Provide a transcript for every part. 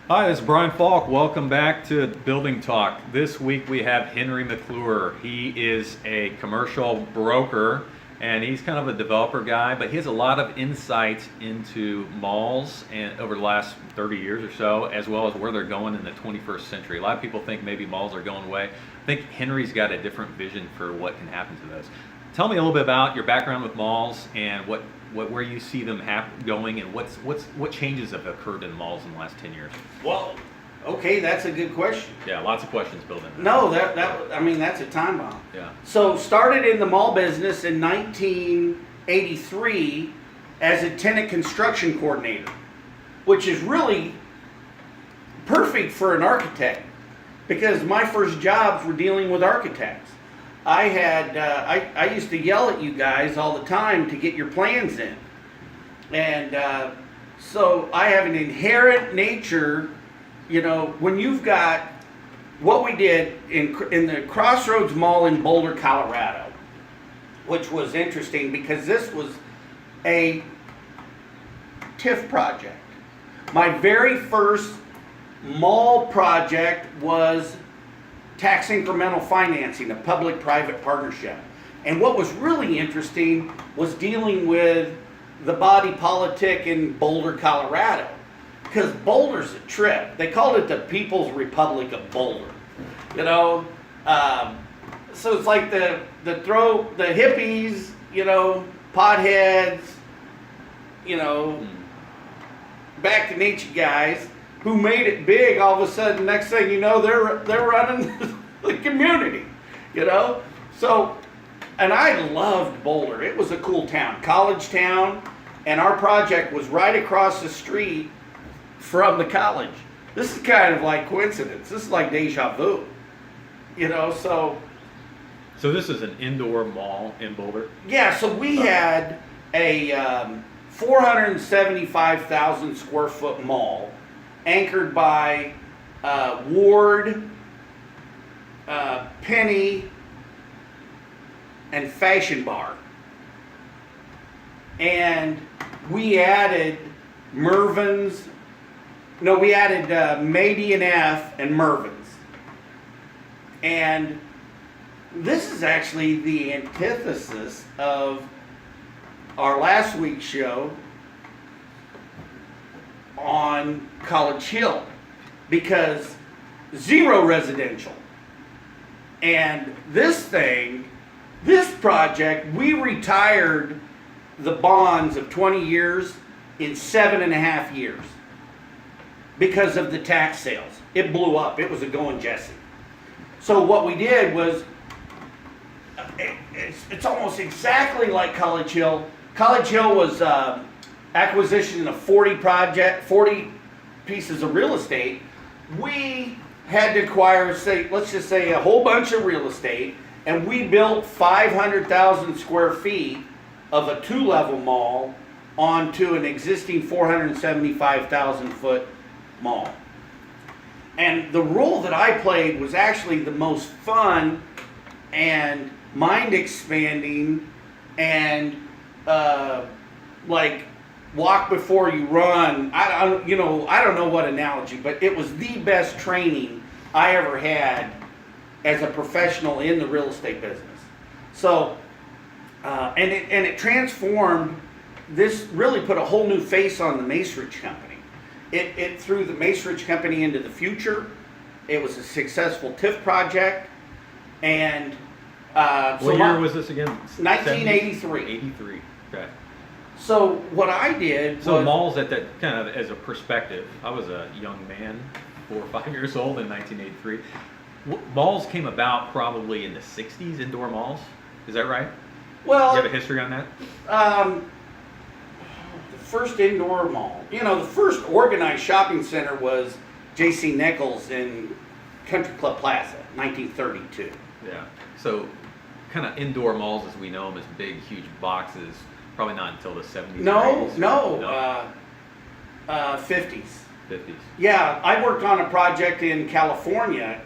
Hi, this is Bryan Falk. Welcome back to Building Talk. This week we have Henry McClure. He is a commercial broker and he's kind of a developer guy, but he has a lot of insights into malls and over the last 30 years or so, as well as where they're going in the 21st century. A lot of people think maybe malls are going away. I think Henry's got a different vision for what can happen to those. Tell me a little bit about your background with malls and where you see them going, and what changes have occurred in malls in the last 10 years. Well, okay, that's a good question. Yeah, lots of questions building. No, that's a time bomb. Yeah. So started in the mall business in 1983 as a tenant construction coordinator, which is really perfect for an architect because my first jobs were dealing with architects. I used to yell at you guys all the time to get your plans in. And so I have an inherent nature, when you've got what we did in the Crossroads Mall in Boulder, Colorado, which was interesting because this was a TIF project. My very first mall project was tax incremental financing, a public-private partnership. And what was really interesting was dealing with the body politic in Boulder, Colorado. Because Boulder's a trip. They called it the People's Republic of Boulder. So it's like the hippies, potheads, back to nature guys who made it big. All of a sudden, next thing you know, they're running the community, So, and I loved Boulder. It was a cool town, college town, and our project was right across the street from the college. This is kind of like coincidence. This is like deja vu, So this is an indoor mall in Boulder? Yeah. So we had a 475,000 square foot mall anchored by Ward, Penny, and Fashion Bar. And we added Mervyn's, we added Mady and F and Mervyn's. And this is actually the antithesis of our last week's show on College Hill, because zero residential. And this project, we retired the bonds of 20 years in 7.5 years because of the tax sales. It blew up. It was a going Jesse. So what we did was, it's almost exactly like College Hill. College Hill was acquisition of 40 pieces of real estate. We had to acquire, let's just say a whole bunch of real estate, and we built 500,000 square feet of a 2-level mall onto an existing 475,000 foot mall. And the role that I played was actually the most fun and mind expanding and like walk before you run. I don't know what analogy, but it was the best training I ever had as a professional in the real estate business. So, and it transformed. This really put a whole new face on the Macerich Company. It threw the Macerich Company into the future. It was a successful TIF project, and what year was this again? 1983. 83. Okay. So what I did So was, malls at that kind of as a perspective. I was a young man, 4 or 5 years old in 1983. Malls came about probably in the 60s, indoor malls. Is that right? well, You have a history on that? the first indoor mall. The first organized shopping center was J.C. Nichols in Country Club Plaza, 1932. Yeah. So kind of indoor malls as we know them as big, huge boxes. Probably not until the 70s. No, or 80s. no, 50s. 50s. Yeah, I worked on a project in California,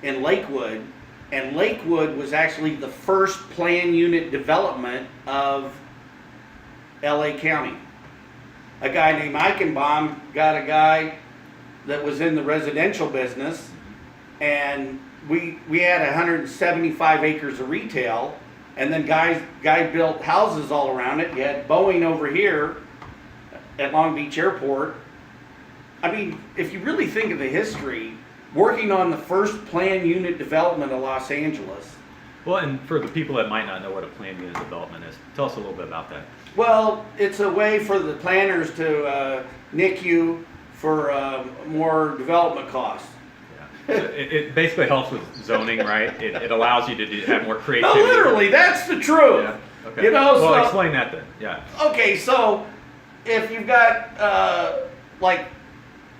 in Lakewood, and Lakewood was actually the first plan unit development of LA County. A guy named Eichenbaum got a guy that was in the residential business, and we had 175 acres of retail, and then guy built houses all around it. You had Boeing over here at Long Beach Airport. I mean, if you really think of the history, working on the first planned unit development of Los Angeles. Well, and for the people that might not know what a planned unit development is, tell us a little bit about that. Well, it's a way for the planners to nick you for more development costs. Yeah. So it basically helps with zoning, right? It allows you to have more creativity. No, literally, that's the truth. Yeah. Okay. You know, well, so, explain that then. Yeah. Okay, so if you've got like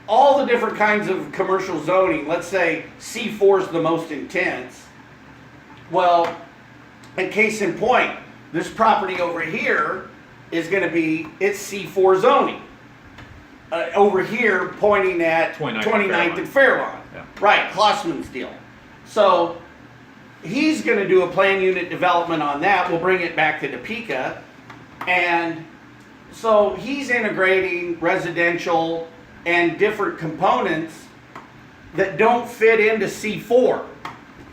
all the different kinds of commercial zoning, let's say C4 is the most intense. Well, in case in point, this property over here is going to be, it's C4 zoning. Over here, pointing at 29th and Fairlawn. Yeah. Right, Klossman's deal. So he's going to do a plan unit development on that. We'll bring it back to Topeka. And so he's integrating residential and different components that don't fit into C4.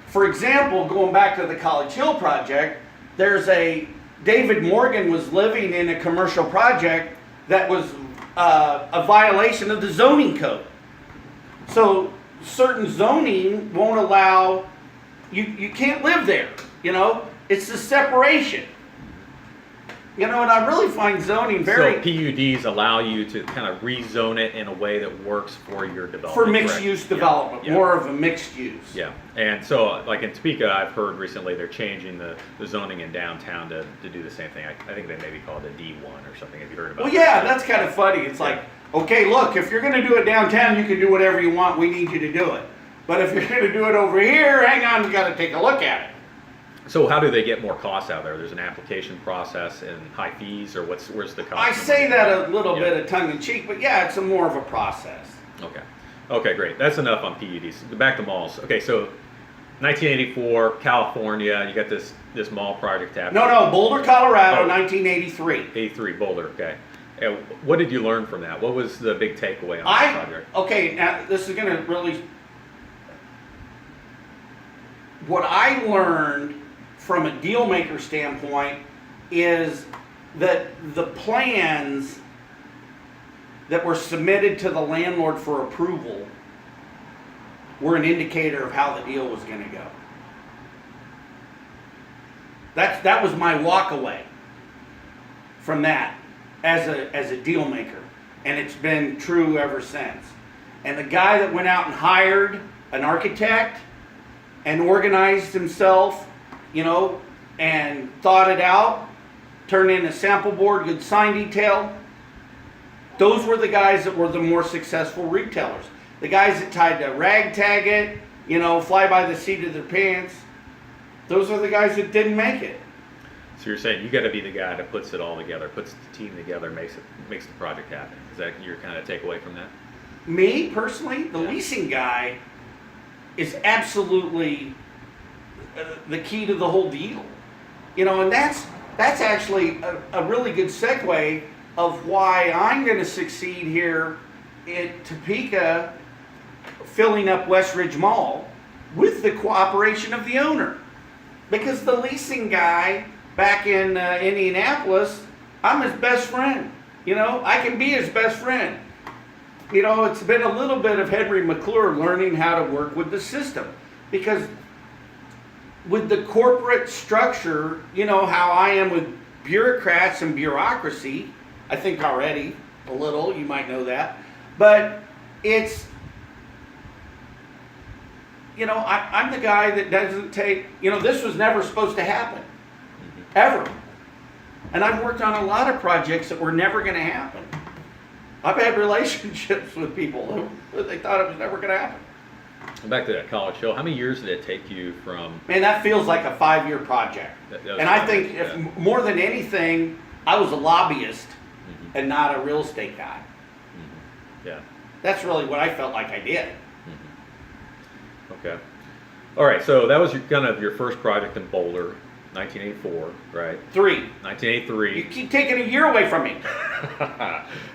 For example, going back to the College Hill project, David Morgan was living in a commercial project that was a violation of the zoning code. So certain zoning won't allow, you can't live there, you know? It's the separation. You know, and I really find zoning very... So PUDs allow you to kind of rezone it in a way that works for your development. For mixed-use development, Yeah. more of a mixed use. Yeah, and so like in Topeka, I've heard recently they're changing the zoning in downtown to do the same thing. I think they maybe call it a D1 or something. Have you heard about Well, that? yeah, that's kind of funny. It's like, okay, look, if you're going to do it downtown, you can do whatever you want. We need you to do it. But if you're going to do it over here, hang on, you got to take a look at it. So how do they get more costs out there? There's an application process and high fees, or where's the cost? I say that a little bit of tongue in cheek, but yeah, it's more of a process. Okay. Okay, great. That's enough on PUDs. Back to malls. Okay, so 1984, California, you got this mall project happening. No, Boulder, Colorado, Oh. 1983. 83, Boulder, okay. And what did you learn from that? What was the big takeaway on that project? Okay, now this is going to really... What I learned from a deal maker standpoint is that the plans that were submitted to the landlord for approval were an indicator of how the deal was going to go. That was my walk away from that as a deal maker, and it's been true ever since. And the guy that went out and hired an architect and organized himself, you know, and thought it out, turned in a sample board, good sign detail. Those were the guys that were the more successful retailers. The guys that tried to ragtag it, you know, fly by the seat of their pants, those are the guys that didn't make it. So you're saying you got to be the guy that puts it all together, puts the team together, makes the project happen. Is that your kind of takeaway from that? Me, personally, the leasing guy is absolutely the key to the whole deal. You know, and that's actually a really good segue of why I'm going to succeed here in Topeka, filling up West Ridge Mall with the cooperation of the owner. Because the leasing guy back in Indianapolis, I'm his best friend. You know, I can be his best friend. You know, it's been a little bit of Henry McClure learning how to work with the system. Because with the corporate structure, you know, how I am with bureaucrats and bureaucracy, I think already a little, you might know that. But it's, you know, I'm the guy that doesn't take, you know, this was never supposed to happen. Ever. And I've worked on a lot of projects that were never going to happen. I've had relationships with people who they thought it was never going to happen. Back to that College Hill, how many years did it take you from... Man, that feels like a 5-year project. And I think yeah. if more than anything, I was a lobbyist and not a real estate guy. Yeah. That's really what I felt like I did. Okay. All right, so that was kind of your first project in Boulder, 1984, right? 3. 1983. You keep taking a year away from me.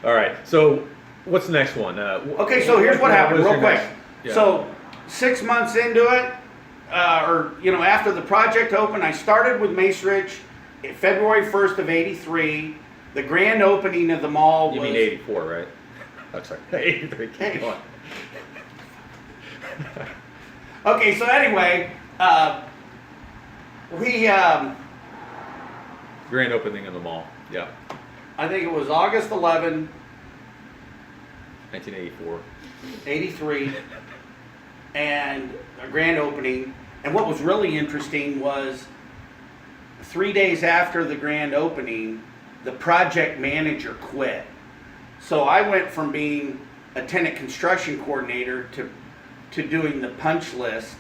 All right, so what's the next one? Okay, so here's what happened, was real your quick. next- yeah. So 6 months into it, or after the project opened, I started with Mace Ridge February 1st of '83. The grand opening of the mall You was mean 84, right? I'm sorry, 83. Keep Hey. going. Okay, so anyway, we Grand opening of the mall. Yeah, I think it was August 11, 1984. '83, and a grand opening. And what was really interesting was 3 days after the grand opening, the project manager quit. So I went from being a tenant construction coordinator to doing the punch list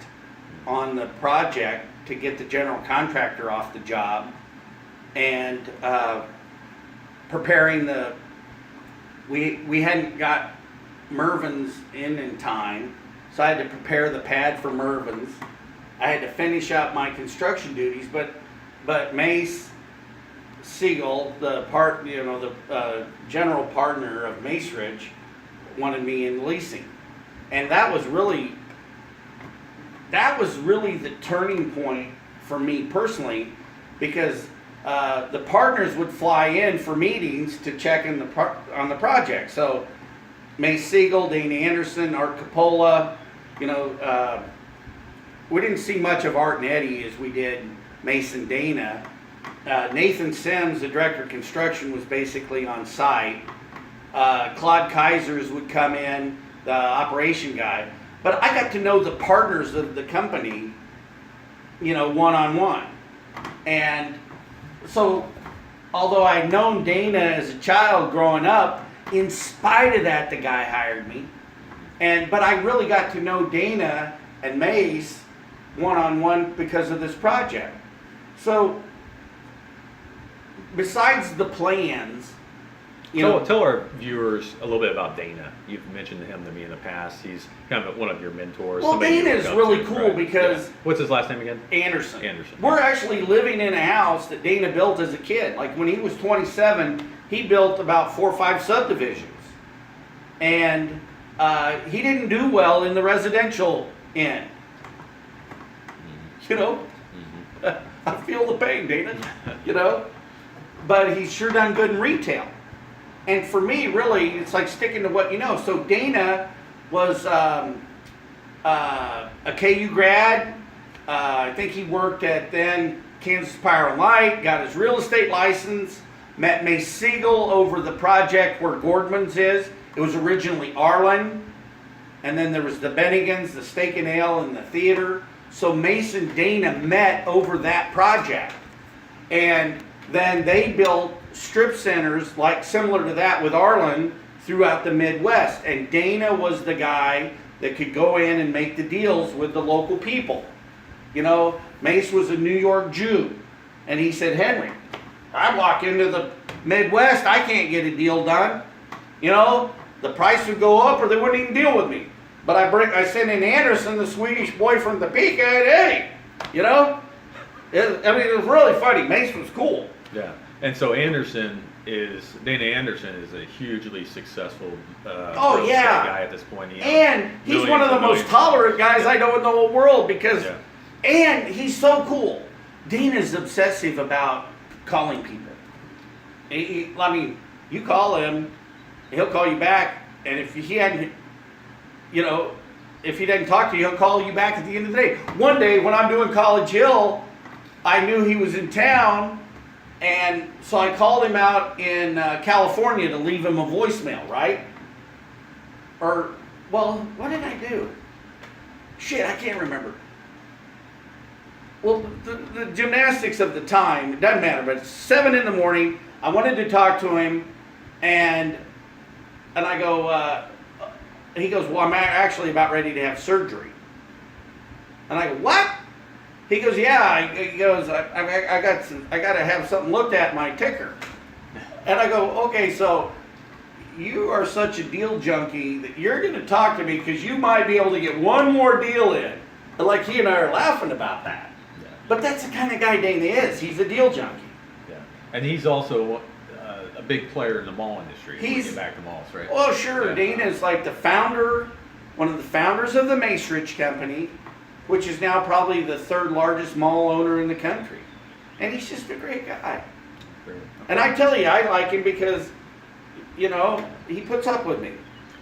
on the project to get the general contractor off the job, and preparing the, we hadn't got Mervin's in time, so I had to prepare the pad for Mervin's. I had to finish up my construction duties, but Mace Siegel, the general partner of Mace Ridge, wanted me in leasing, and that was really the turning point for me personally, because the partners would fly in for meetings to check in on the project. So Mace Siegel, Dana Anderson, Art Coppola, we didn't see much of Art and Eddie as we did Mace and Dana. Nathan Sims, the director of construction, was basically on site. Claude Kaisers would come in, the operation guy. But I got to know the partners of the company, one-on-one. And so, although I'd known Dana as a child growing up, in spite of that, the guy hired me. But I really got to know Dana and Mace one-on-one because of this project. So, besides the plans, Tell our viewers a little bit about Dana. You've mentioned him to me in the past. He's kind of one of your mentors. Well, somebody you Dana look is up really to, cool right? because Yeah. What's his last name again? Anderson. Anderson. We're actually living in a house that Dana built as a kid. Like when he was 27, he built about 4 or 5 subdivisions. And he didn't do well in the residential end. I feel the pain, Dana. But he's sure done good in retail. And for me, really, it's like sticking to what you know. So Dana was a KU grad. I think he worked at then Kansas Power and Light, got his real estate license, met Mace Siegel over the project where Gordman's is. It was originally Arlen, and then there was the Bennigans, the Steak and Ale, and the theater. So Mace and Dana met over that project. And then they built strip centers like similar to that with Arlen throughout the Midwest. And Dana was the guy that could go in and make the deals with the local people. Mace was a New York Jew. And he said, Henry, I walk into the Midwest, I can't get a deal done. The price would go up or they wouldn't even deal with me. But I sent in Anderson, the Swedish boy from Topeka, and Eddie. It was really funny. Mace was cool. Yeah. And so Dana Anderson is a hugely successful real estate guy at this point. And he's one of the most tolerant guys I know in the whole world because, and he's so cool. Dana's obsessive about calling people. You call him, he'll call you back, and if he hadn't, if he doesn't talk to you, he'll call you back at the end of the day. One day when I'm doing College Hill, I knew he was in town, and so I called him out in California to leave him a voicemail, right? What did I do? Shit, I can't remember. Well, the gymnastics of the time, it doesn't matter, but it's 7 in the morning. I wanted to talk to him, and I go, he goes, well, I'm actually about ready to have surgery. And I go, what? He goes, yeah. He goes, I got to have something looked at my ticker. And I go, okay, so you are such a deal junkie that you're going to talk to me because you might be able to get one more deal in. And like he and I are laughing about that. But that's the kind of guy Dana is. He's a deal junkie. Yeah. And he's also a big player in the mall industry. If we He's- get back to malls, right? Well, sure. Yeah. Dean is like one of the founders of the Macerich Company, which is now probably the third largest mall owner in the country. And he's just a great guy. Great. And I tell you, I like him because, you know, he puts up with me.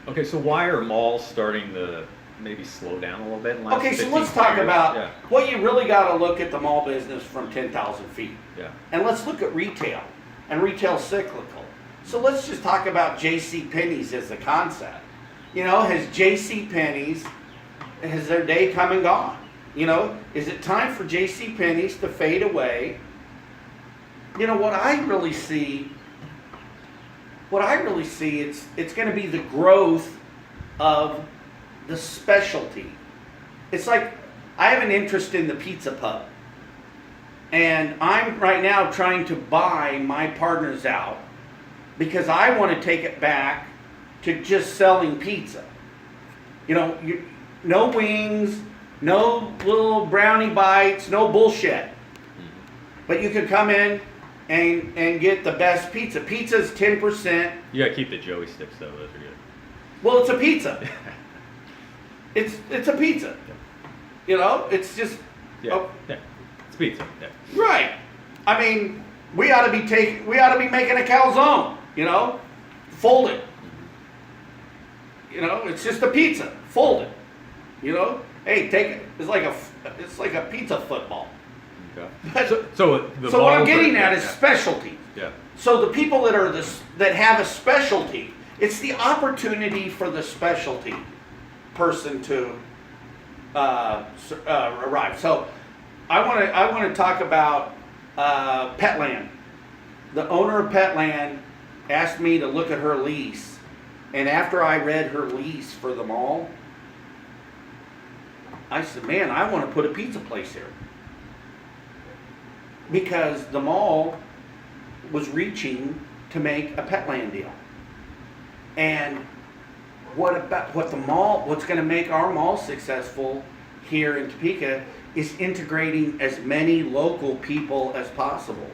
Okay, so why are malls starting to maybe slow down a little bit in the last Okay, so 15 let's talk years? about Yeah, what you really got to look at the mall business from 10,000 feet. yeah. And let's look at retail, and retail cyclical. So let's just talk about J.C. Penney's as a concept. You know, has J.C. Penney's, has their day come and gone? You know, is it time for J.C. Penney's to fade away? You know, what I really see, it's going to be the growth of the specialty. It's like, I have an interest in the pizza pub. And I'm right now trying to buy my partners out because I want to take it back to just selling pizza. You know, no wings, no little brownie bites, no bullshit. But you can come in and get the best pizza. Pizza's 10%. You gotta keep the Joey sticks though, those are good. Well, it's a pizza. It's a pizza. You know, it's just Yeah, oh, yeah. It's pizza, yeah. right. I mean, we ought to be making a calzone, you know? Fold it. You know, it's just a pizza. Fold it. You know? Hey, take it. It's like a pizza football. Okay. But- So the So what I'm malls are- getting at is yeah, specialty. yeah. So the people that have a specialty, it's the opportunity for the specialty person to arrive. So I want to talk about Petland. The owner of Petland asked me to look at her lease, and after I read her lease for the mall, I said, "Man, I want to put a pizza place here." Because the mall was reaching to make a Petland deal. And what's going to make our mall successful here in Topeka is integrating as many local people as possible.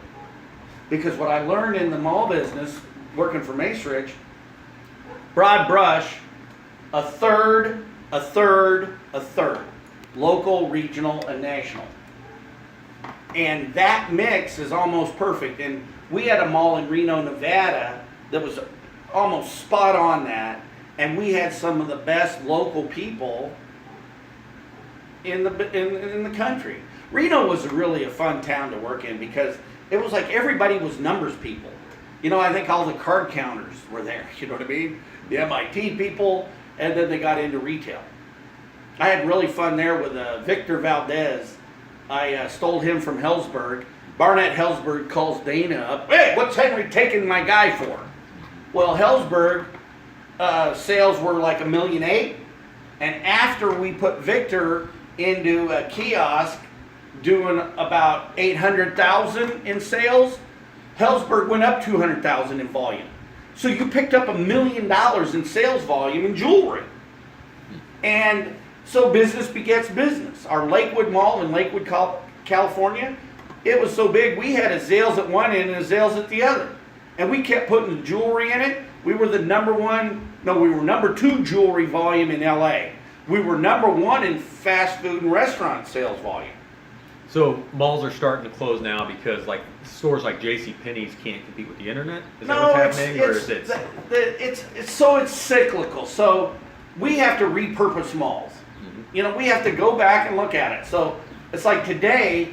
Because what I learned in the mall business, working for Macerich, broad brush, a third, local, regional, and national. And that mix is almost perfect. And we had a mall in Reno, Nevada that was almost spot on that. And we had some of the best local people in the country. Reno was really a fun town to work in because it was like everybody was numbers people. You know, I think all the card counters were there. You know what I mean? The MIT people, and then they got into retail. I had really fun there with Victor Valdez. I stole him from Hellsberg. Barnett Hellsberg calls Dana up. Hey, what's Henry taking my guy for? Well, Hellsberg sales were like $1.8 million. And after we put Victor into a kiosk doing about $800,000 in sales, Hellsberg went up $200,000 in volume. So you picked up $1 million in sales volume in jewelry. And so business begets business. Our Lakewood Mall in Lakewood, California, it was so big we had a Zales at one end and a Zales at the other. And we kept putting the jewelry in it. We were number 2 jewelry volume in LA. We were number 1 in fast food and restaurant sales volume. So malls are starting to close now because like stores like J.C. Penney's can't compete with the internet. Is that No, what's happening, or is it? it's cyclical. So we have to repurpose malls. Mhm. You know, we have to go back and look at it. So it's like today,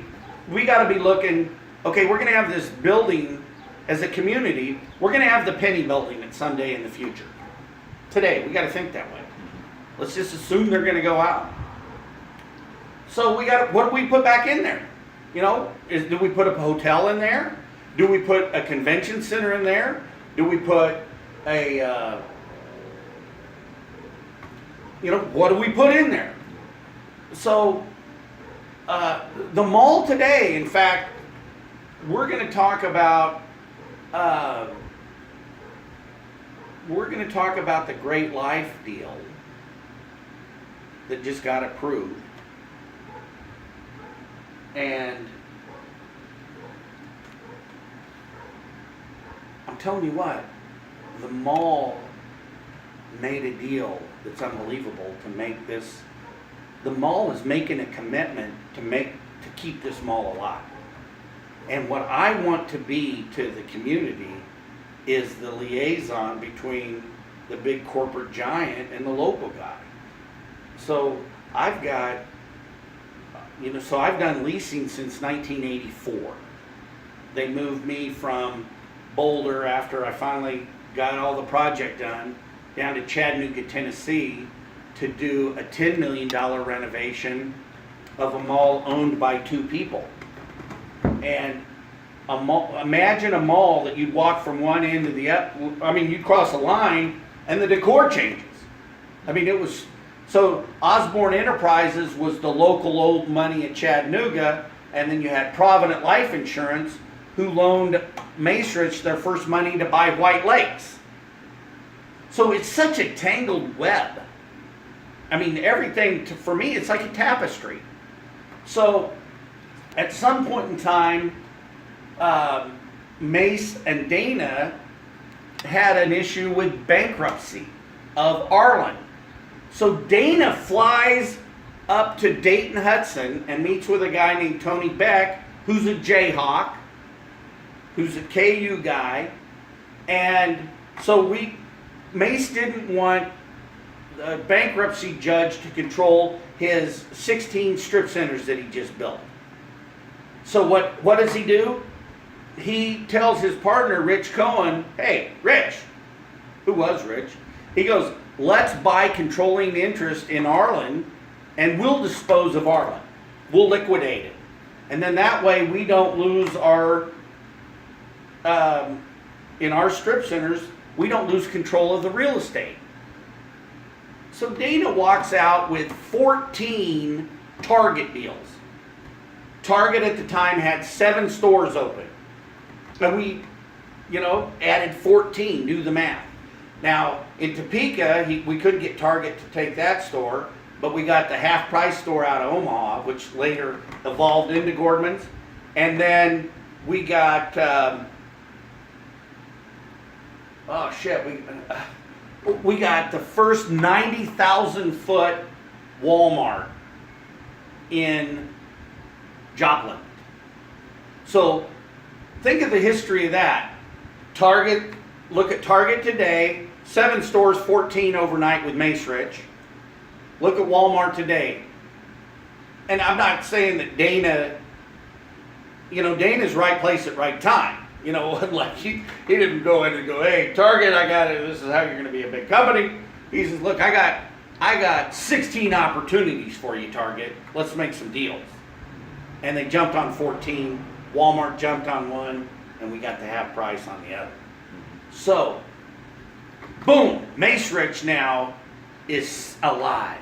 we got to be looking. Okay, we're going to have this building as a community. We're going to have the Penny building at some day in the future. Today, we got to think that way. Let's just assume they're going to go out. So what do we put back in there? You know, do we put a hotel in there? Do we put a convention center in there? Do we put a, what do we put in there? So, the mall today, in fact, we're going to talk about, the Great Life deal that just got approved. And I'm telling you what, the mall made a deal that's unbelievable to make this. The mall is making a commitment to keep this mall alive. And what I want to be to the community is the liaison between the big corporate giant and the local guy. So I've got, so I've done leasing since 1984. They moved me from Boulder after I finally got all the project done down to Chattanooga, Tennessee to do a $10 million renovation of a mall owned by two people. And imagine a mall that you'd walk from one end to the other. You'd cross a line and the decor changes. It was, so Osborne Enterprises was the local old money at Chattanooga, and then you had Provident Life Insurance, who loaned Macerich their first money to buy White Lakes. So it's such a tangled web. Everything, for me, it's like a tapestry. So at some point in time, Mace and Dana had an issue with bankruptcy of Arlen. So Dana flies up to Dayton Hudson and meets with a guy named Tony Beck, who's a Jayhawk, who's a KU guy. And so Mace didn't want the bankruptcy judge to control his 16 strip centers that he just built. So what does he do? He tells his partner, Rich Cohen, hey, Rich, who was Rich, he goes, let's buy controlling interest in Arlen and we'll dispose of Arlen. We'll liquidate it. And then that way we don't lose our, in our strip centers, we don't lose control of the real estate. So Dana walks out with 14 Target deals. Target at the time had 7 stores open. And we, added 14, do the math. Now, in Topeka, we couldn't get Target to take that store, but we got the Half Price store out of Omaha, which later evolved into Gordman's. And then we got, we got the first 90,000 foot Walmart in Joplin. So think of the history of that. Target, look at Target today, 7 stores, 14 overnight with Macerich. Look at Walmart today. And I'm not saying that Dana, Dana's right place at right time. Like he didn't go in and go, hey, Target, I got it, this is how you're going to be a big company. He says, look, I got 16 opportunities for you, Target. Let's make some deals. And they jumped on 14. Walmart jumped on 1, and we got the Half Price on the other. So, boom, Macerich now is alive.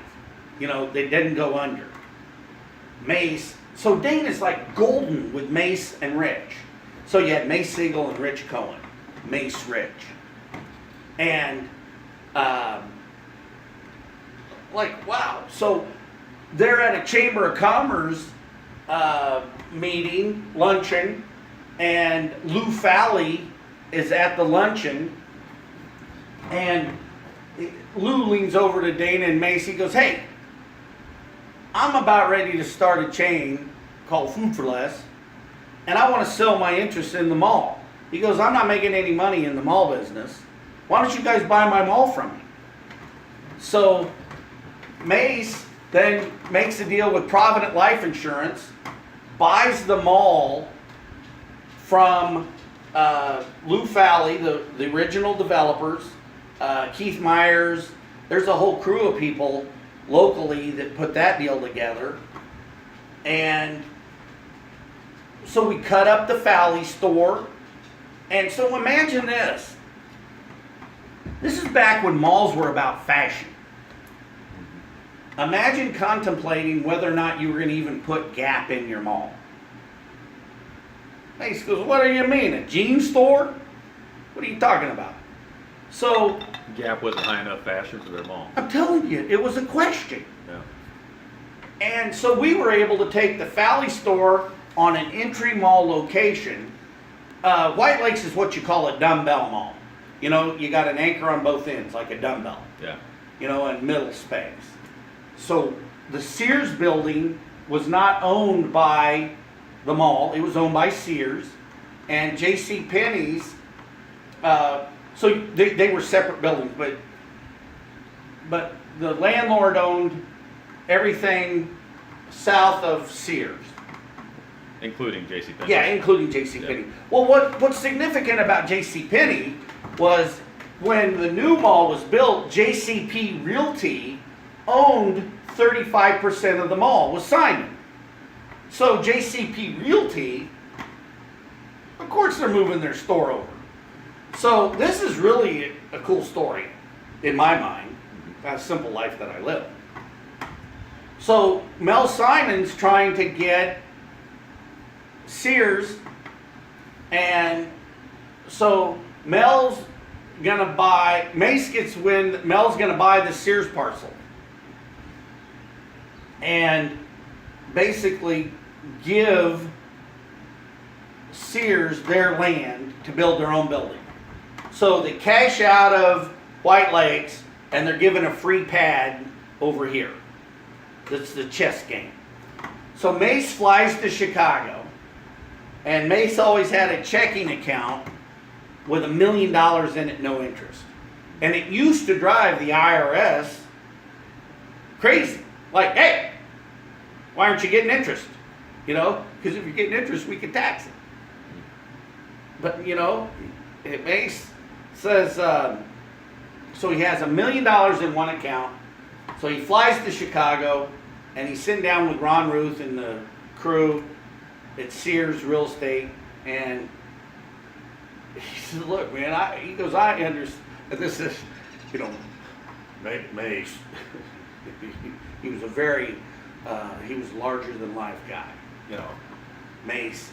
They didn't go under. Mace, so Dana's like golden with Mace and Rich. So you had Mace Siegel and Rich Cohen, Mace Rich. And, wow. So they're at a Chamber of Commerce meeting, luncheon, and Lou Falley is at the luncheon, and Lou leans over to Dana and Mace. He goes, hey, I'm about ready to start a chain called Food for Less, and I want to sell my interest in the mall. He goes, I'm not making any money in the mall business. Why don't you guys buy my mall from me? So Mace then makes a deal with Provident Life Insurance, buys the mall from Lou Falley, the original developers, Keith Myers. There's a whole crew of people locally that put that deal together. And so we cut up the Falley store. And so imagine this. This is back when malls were about fashion. Imagine contemplating whether or not you were going to even put Gap in your mall. Mace goes, what do you mean, a jean store? What are you talking about? So Gap wasn't high enough fashion for their mall. I'm telling you, it was a question. Yeah. And so we were able to take the Falley store on an entry mall location White Lakes is what you call a dumbbell mall. You know, you got an anchor on both ends, like a dumbbell. Yeah. You know, and middle space. So the Sears building was not owned by the mall. It was owned by Sears. And J.C. Penney's, so they were separate buildings, but the landlord owned everything south of Sears. Including J.C. Penney. Yeah, including J.C. Penney. Well, what's significant about J.C. Penney was when the new mall was built, JCP Realty owned 35% of the mall, was Simon. So JCP Realty, of course they're moving their store over. So this is really a cool story in my mind, that simple life that I live. So Mel Simon's trying to get Sears, and so Mel's gonna buy, Mace gets wind, Mel's gonna buy the Sears parcel and basically give Sears their land to build their own building. So they cash out of White Lakes and they're given a free pad over here. That's the chess game. So Mace flies to Chicago, and Mace always had a checking account with $1 million in it, no interest. And it used to drive the IRS crazy. Like, hey, why aren't you getting interest? You know, because if you're getting interest, we can tax it. But, you know, Mace says, so he has $1 million in one account. So he flies to Chicago, and he's sitting down with Ron Ruth and the crew at Sears Real Estate, and he says, look, man, I understand. This is, you know, Mace. He was a very, he was larger than life guy, you know, Mace.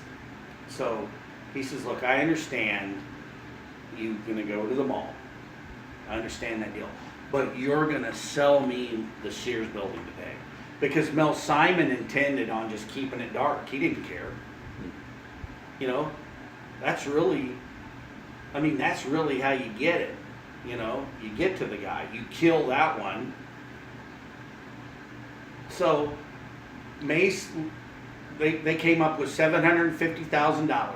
So he says, look, I understand you're going to go to the mall. I understand that deal. But you're going to sell me the Sears building today. Because Mel Simon intended on just keeping it dark. He didn't care. You know, that's really, I mean, that's really how you get it. You know, you get to the guy. You kill that one. So Mace, they came up with $750,000.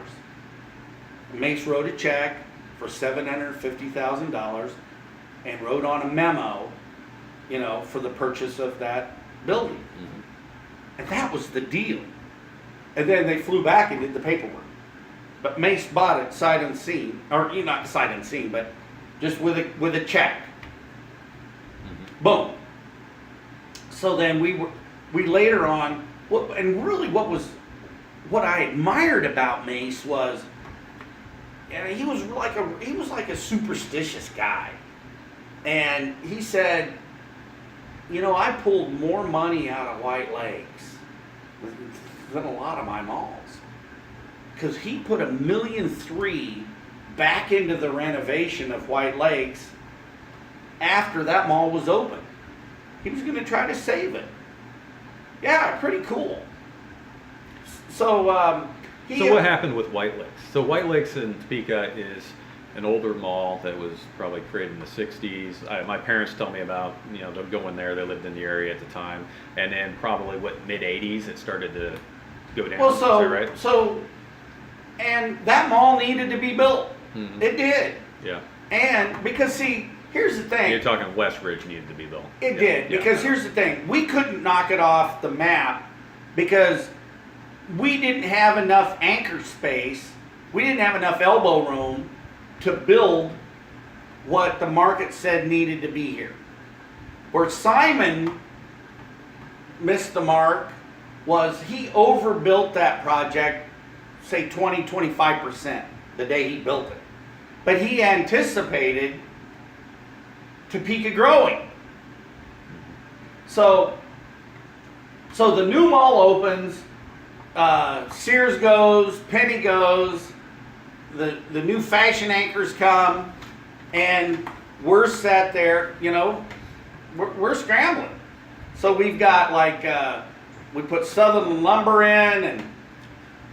Mace wrote a check for $750,000 and wrote on a memo, you know, for the purchase of that building. Mm-hmm. And that was the deal. And then they flew back and did the paperwork. But Mace bought it sight unseen, or not sight unseen, but just with a check. Mm-hmm. Boom. So then we later on, and really what I admired about Mace was, and he was like a superstitious guy. And he said, you know, I pulled more money out of White Lakes than a lot of my malls. Because he put $1.3 million back into the renovation of White Lakes after that mall was open. He was going to try to save it. Yeah, pretty cool. So, so what happened with White Lakes? So White Lakes in Topeka is an older mall that was probably created in the 60s. My parents tell me about, you know, them going there. They lived in the area at the time. And then probably, mid 80s, it started to go down. Well, Is that right? And that mall needed to be built. Mm-hmm. It did. Yeah. And because, see, here's the thing. You're talking Westridge needed to be built. It did. Because here's the thing. We couldn't knock it off the map because we didn't have enough anchor space. We didn't have enough elbow room to build what the market said needed to be here. Where Simon missed the mark was he overbuilt that project, say 20-25% the day he built it. But he anticipated Topeka growing. So the new mall opens, Sears goes, Penny goes, the new fashion anchors come, and we're sat there, you know, we're scrambling. So we've got we put Southern Lumber in, and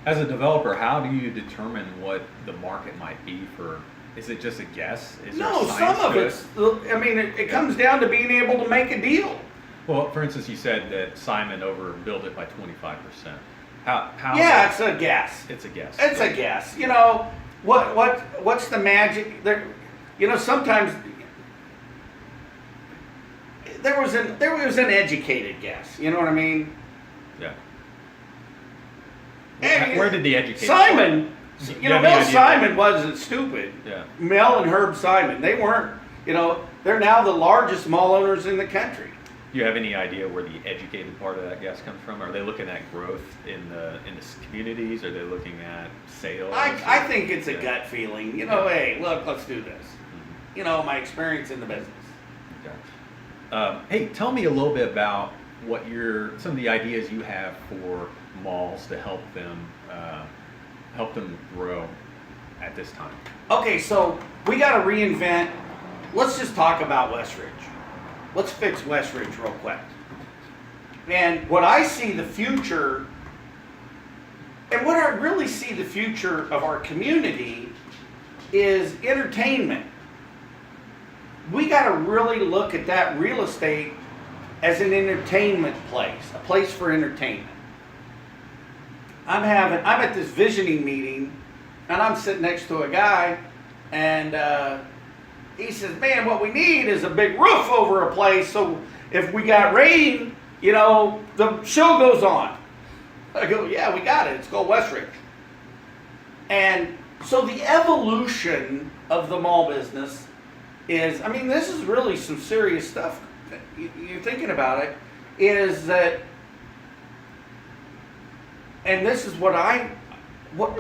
As a developer, how do you determine what the market might be for? Is it just a guess? Is there No, science some of to it's, I mean, it comes down to being able to make a deal. Well, for instance, you said that Simon overbilled it by 25%. How? Yeah, it's a guess. It's a guess. It's a guess. You know, what's the magic? There, you know, sometimes there was an educated guess. You know what I mean? Yeah. And Where did the education? Simon, You you know, have any Mel idea? Simon wasn't stupid. Yeah. Mel and Herb Simon, they weren't. You know, they're now the largest mall owners in the country. Do you have any idea where the educated part of that guess comes from? Are they looking at growth in the communities? Are they looking at sales? I think it's a Yeah. gut feeling. You know, hey, look, let's do this. Mhm. You know, my experience in the business. Okay. Hey, tell me a little bit about some of the ideas you have for malls to help them grow at this time. Okay, so we got to reinvent. Let's just talk about Westridge. Let's fix Westridge real quick. And what I see the future, and what I really see the future of our community is entertainment. We got to really look at that real estate as an entertainment place, a place for entertainment. I'm at this visioning meeting, and I'm sitting next to a guy, and he says, man, what we need is a big roof over a place, so if we got rain, you know, the show goes on. I go, yeah, we got it. It's called Westridge. And so the evolution of the mall business is, I mean, this is really some serious stuff. You're thinking about it, is that, and this is what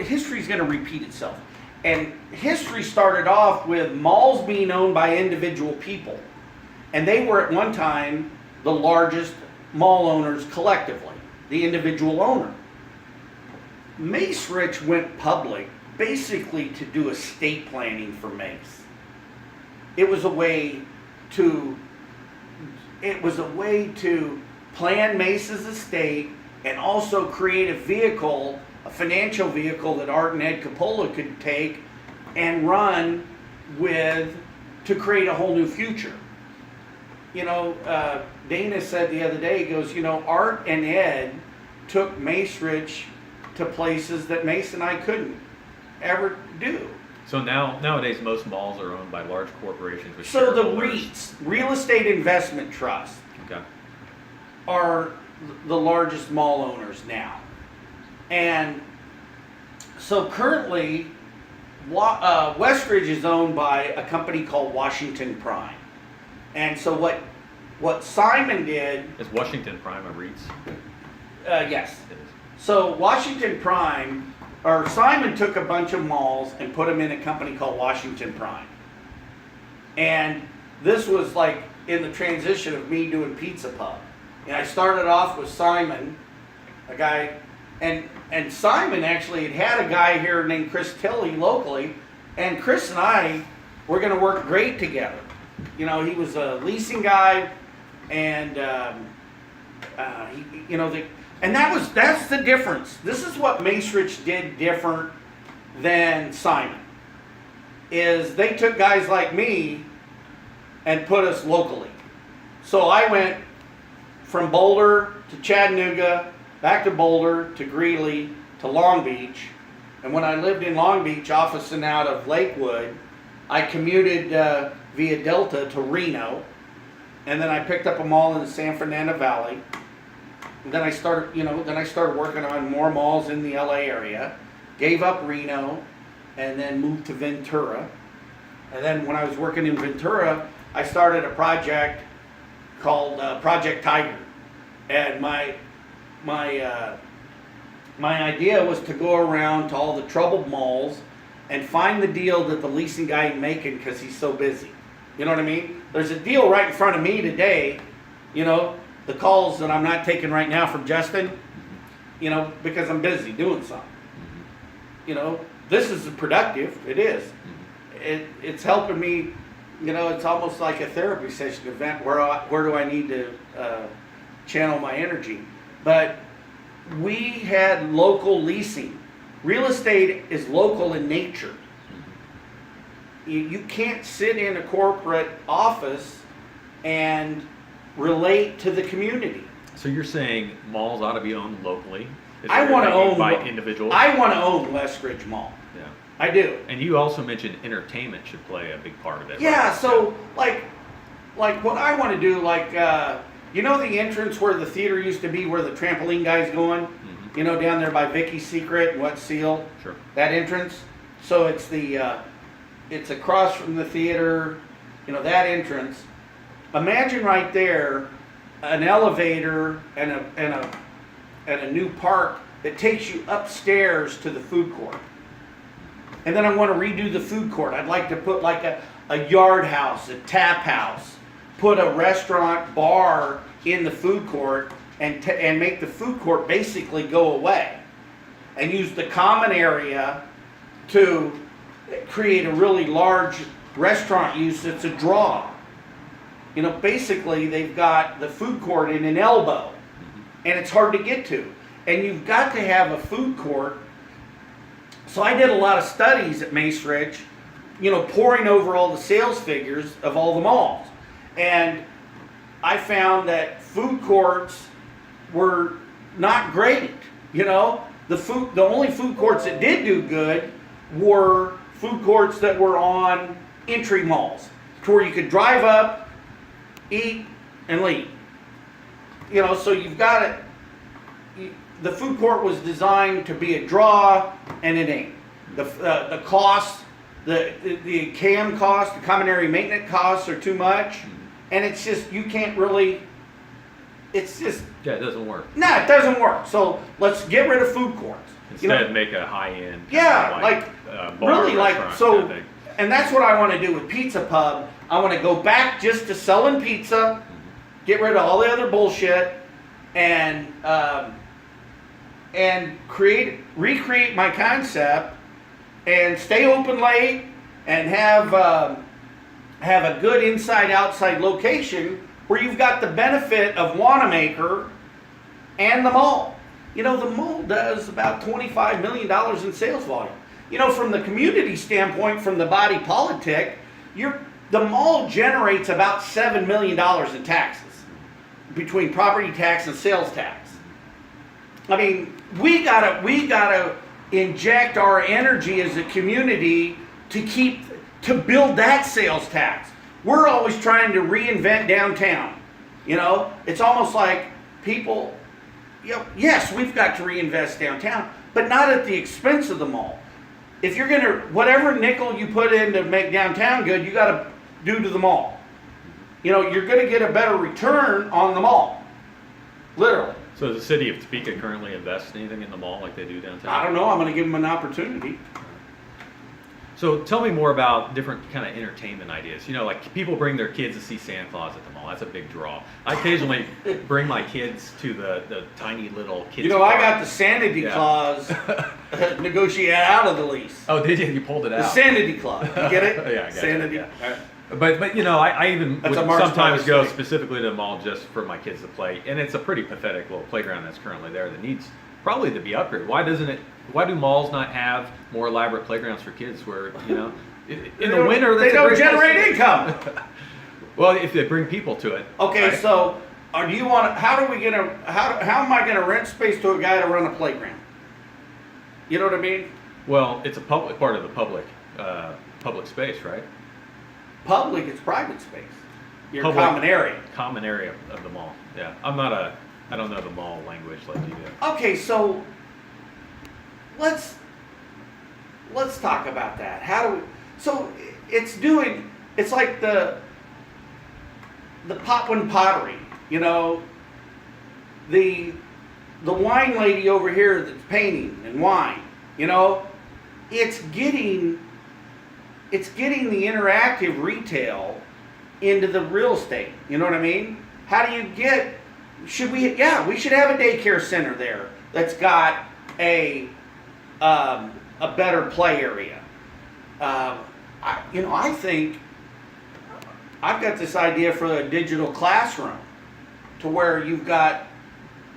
history's going to repeat itself. And history started off with malls being owned by individual people. And they were at one time the largest mall owners collectively, the individual owner. Macerich went public basically to do estate planning for Mace. It was a way to plan Mace's estate and also create a vehicle, a financial vehicle that Art and Ed Coppola could take and run with to create a whole new future. You know, Dana said the other day, he goes, you know, Art and Ed took Macerich to places that Mace and I couldn't ever do. So nowadays, most malls are owned by large corporations. With So the shareholders. REITs, Real Estate Investment Trust, Okay. are the largest mall owners now. And so currently, Westridge is owned by a company called Washington Prime. And so what Simon did, Is Washington Prime a REITs? yes. It is. So Washington Prime, or Simon took a bunch of malls and put them in a company called Washington Prime. And this was like in the transition of me doing Pizza Pub. And I started off with Simon, a guy, and Simon actually had a guy here named Chris Tilley locally, and Chris and I were going to work great together. You know, he was a leasing guy, and that's the difference. This is what Macerich did different than Simon. Is they took guys like me and put us locally. So I went from Boulder to Chattanooga, back to Boulder to Greeley to Long Beach. And when I lived in Long Beach, officing out of Lakewood, I commuted via Delta to Reno. And then I picked up a mall in the San Fernando Valley. And then I started working on more malls in the LA area. Gave up Reno and then moved to Ventura. And then when I was working in Ventura, I started a project called Project Tiger. And my idea was to go around to all the troubled malls and find the deal that the leasing guy ain't making because he's so busy. You know what I mean? There's a deal right in front of me today, you know, the calls that I'm not taking right now from Justin, you know, because I'm busy doing something. You know, this is productive. It is. It's helping me, you know, it's almost like a therapy session event where do I need to channel my energy. But we had local leasing. Real estate is local in nature. You can't sit in a corporate office and relate to the community. So you're saying malls ought to be owned locally? Is I what want to you're thinking, own by individuals? I want to own Westridge Mall. Yeah. I do. And you also mentioned entertainment should play a big part of it. Yeah. Right? So like what I want to do, like you know the entrance where the theater used to be, where the trampoline guy's going. You know, down there by Vicky's Secret and Wet Seal. Sure. That entrance. So it's the it's across from the theater. You know that entrance. Imagine right there an elevator and a new park that takes you upstairs to the food court. And then I want to redo the food court. I'd like to put like a yard house, a tap house, put a restaurant, bar in the food court, and make the food court basically go away. And use the common area to create a really large restaurant use that's a draw. You know, basically they've got the food court in an elbow, and it's hard to get to. And you've got to have a food court. So I did a lot of studies at Mace Ridge, you know, poring over all the sales figures of all the malls. And I found that food courts were not great. You know, the only food courts that did do good were food courts that were on entry malls, to where you could drive up, eat, and leave. You know, so you've got it. The food court was designed to be a draw, and it ain't. The cost, the CAM cost, the common area maintenance costs are too much, and it's just, you can't really. It's just. Yeah, it doesn't work. No, it doesn't work. So let's get rid of food courts. Instead, make a high-end. Yeah, really like so. Kind of, and that's what I want to do with Pizza Pub. I want to go back just to selling pizza, get rid of all the other bullshit, and recreate my concept, and stay open late, and have a good inside-outside location where you've got the benefit of Wanamaker and the mall. You know, the mall does about $25 million in sales volume. You know, from the community standpoint, from the body politic, the mall generates about $7 million in taxes between property tax and sales tax. I mean, we gotta inject our energy as a community to build that sales tax. We're always trying to reinvent downtown. You know, it's almost like people, you know, yes, we've got to reinvest downtown, but not at the expense of the mall. If you're gonna, whatever nickel you put in to make downtown good, you gotta do to the mall. You know, you're gonna get a better return on the mall. Literally. So does the city of Topeka currently invest anything in the mall like they do downtown? I don't know, I'm gonna give them an opportunity. So tell me more about different kind of entertainment ideas. You know, like people bring their kids to see Santa Claus at the mall. That's a big draw. I occasionally bring my kids to the tiny little kids. You know, park. I got the Sanity Clause negotiated out of the lease. Oh, did you? You pulled it out. The Sanity Clause. You get it? Yeah, I got Sanity. it. Yeah. But you know, I even would sometimes go specifically to the mall just for my kids to play, and it's a pretty pathetic little playground that's currently there that needs probably to be upgraded. Why do malls not have more elaborate playgrounds for kids where, you know, in the winter they don't generate income. Well, if they bring people to it. Okay, right? so do you want? How am I gonna rent space to a guy to run a playground? You know what I mean? Well, it's a public part of the public space, right? Public, it's private space. Your Public, common area. Common area of the mall. Yeah, I don't know the mall language like you do. Okay, so let's talk about that. So it's like the Potwin pottery, you know, the wine lady over here that's painting and wine, you know, it's getting the interactive retail into the real estate. You know what I mean? How do you get? We should have a daycare center there that's got a better play area. I think I've got this idea for a digital classroom, to where you've got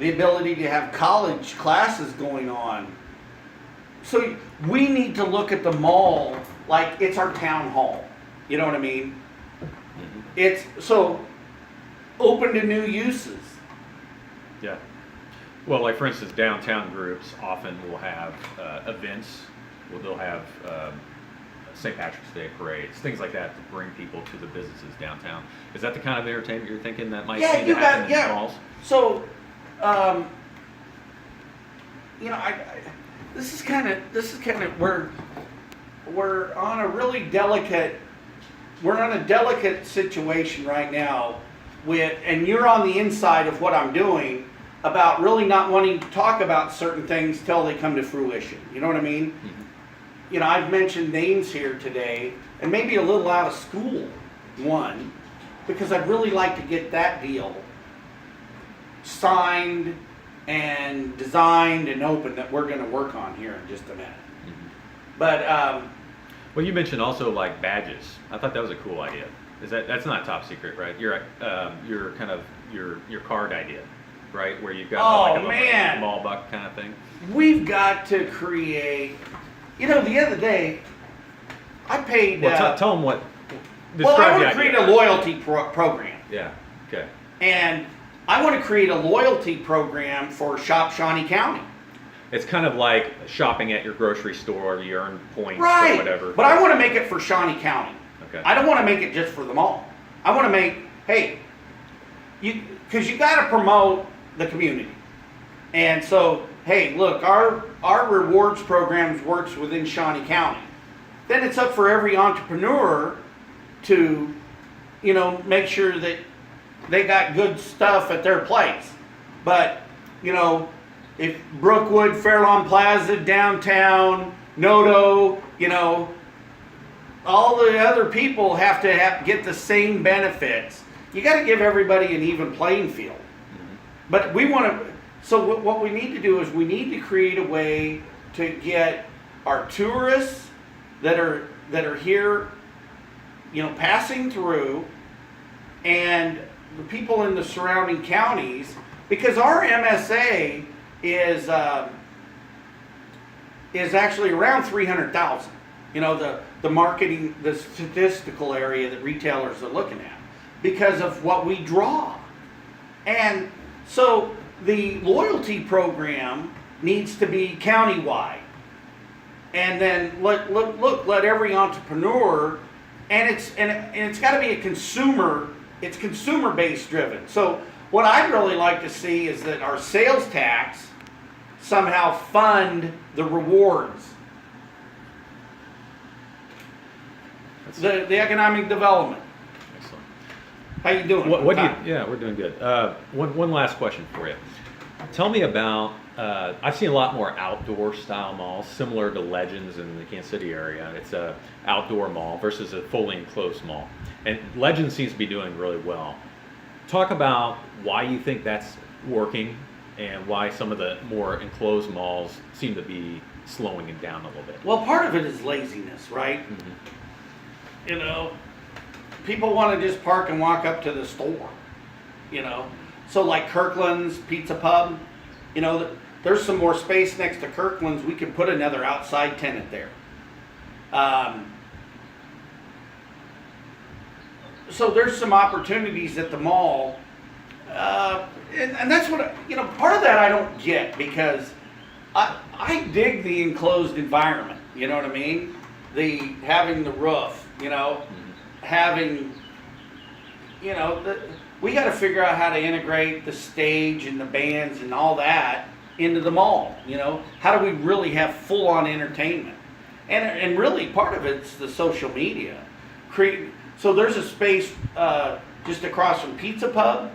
the ability to have college classes going on So we need to look at the mall like it's our town hall. You know what I mean? Mhm. It's so open to new uses. Yeah. Well, like for instance, downtown groups often will have events. Well, they'll have St. Patrick's Day parades, things like that to bring people to the businesses downtown. Is that the kind of entertainment you're thinking that might Yeah, seem you to happen got in malls? So, you know, this is kind of we're on a really delicate situation right now and you're on the inside of what I'm doing about really not wanting to talk about certain things till they come to fruition. You know what I mean? Mm-hmm. You know, I've mentioned names here today, and maybe a little out of school, one, because I'd really like to get that deal signed and designed and open that we're going to work on here in just a minute. Mm-hmm. But Well, you mentioned also like badges. I thought that was a cool idea. That's not top secret, right? Your kind of your card idea, right? Where you've got like a man, mall buck kind of thing. We've got to create. You know, the other day, I paid. Well, tell them what. Well, I want the to create idea. a loyalty program. Yeah. Okay. And I want to create a loyalty program for Shop Shawnee County. It's kind of like shopping at your grocery store. You earn points Right. or whatever. But I want to make it for Shawnee County. Okay. I don't want to make it just for the mall. I want to make, hey, because you got to promote the community. And so, hey, look, our rewards programs works within Shawnee County. Then it's up for every entrepreneur to, you know, make sure that they got good stuff at their place. But, you know, if Brookwood, Fairlawn Plaza, downtown, Noto, you know, all the other people have to get the same benefits. You got to give everybody an even playing field. Mm-hmm. But we want to. So what we need to do is we need to create a way to get our tourists that are here, you know, passing through, and the people in the surrounding counties, because our MSA is actually around 300,000. You know, the marketing, the statistical area that retailers are looking at because of what we draw. And so the loyalty program needs to be countywide. And then let every entrepreneur, and it's got to be it's consumer based driven. So what I'd really like to see is that our sales tax somehow fund the rewards. The economic development. Excellent. How you doing? What do you? Yeah, we're doing good. One last question for you. Tell me about. I've seen a lot more outdoor style malls, similar to Legends in the Kansas City area. It's a outdoor mall versus a fully enclosed mall, and Legends seems to be doing really well. Talk about why you think that's working, and why some of the more enclosed malls seem to be slowing it down a little bit. Well, part of it is laziness, right? Mm-hmm. You know, people want to just park and walk up to the store, you know. So like Kirkland's Pizza Pub, you know, there's some more space next to Kirkland's. We could put another outside tenant there. So there's some opportunities at the mall. And that's what, you know, part of that I don't get, because I dig the enclosed environment, you know what I mean? Having the roof, you know, having, you know, we got to figure out how to integrate the stage and the bands and all that into the mall, you know. How do we really have full-on entertainment? And really part of it's the social media. So there's a space just across from Pizza Pub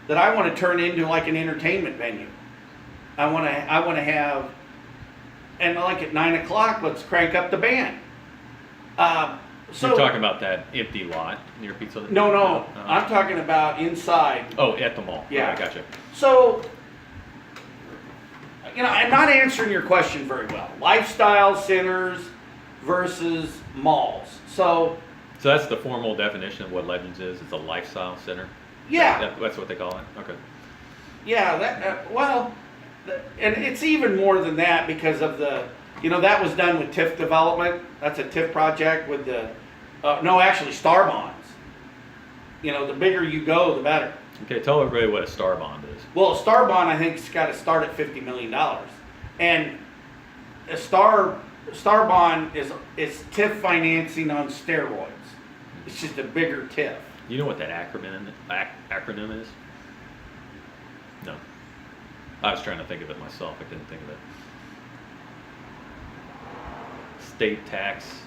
that I want to turn into like an entertainment venue. I want to have, and like at 9 o'clock, let's crank up the band. So You're talking about that empty lot near Pizza? No. I'm talking about inside. Oh, at the mall. Yeah. Okay, gotcha. So, you know, I'm not answering your question very well. Lifestyle centers versus malls. So that's the formal definition of what Legends is. It's a lifestyle center. yeah, That's what they call it. Okay. yeah. And it's even more than that because of You know, that was done with TIF development. That's a TIF project with the, no, actually star bonds. You know, the bigger you go, the better. Okay, tell everybody what a star bond is. Well, a star bond, I think, has got to start at $50 million. And a star bond is TIF financing on steroids. It's just a bigger TIF. You know what that acronym is? No. I was trying to think of it myself. I couldn't think of it. State tax,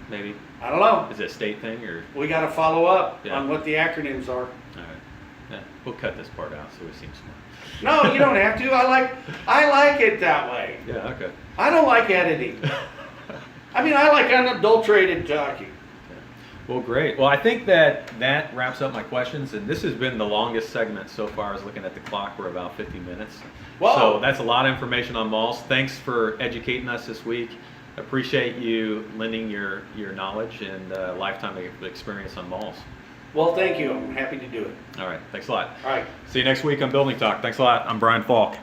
maybe? I don't know. Is it a state thing or? We got to follow up Yeah. on what the acronyms are. All right. Yeah, we'll cut this part out so we seem smart. No, you don't have to. I like it that way. Yeah, okay. I don't like editing. I mean, I like unadulterated talking. Well, great. Well, I think that wraps up my questions, and this has been the longest segment so far. I was looking at the clock. We're about 50 minutes. Whoa. So that's a lot of information on malls. Thanks for educating us this week. Appreciate you lending your knowledge and lifetime of experience on malls. Well, thank you. I'm happy to do it. All right. Thanks a lot. All right. See you next week on Building Talk. Thanks a lot. I'm Bryan Falk.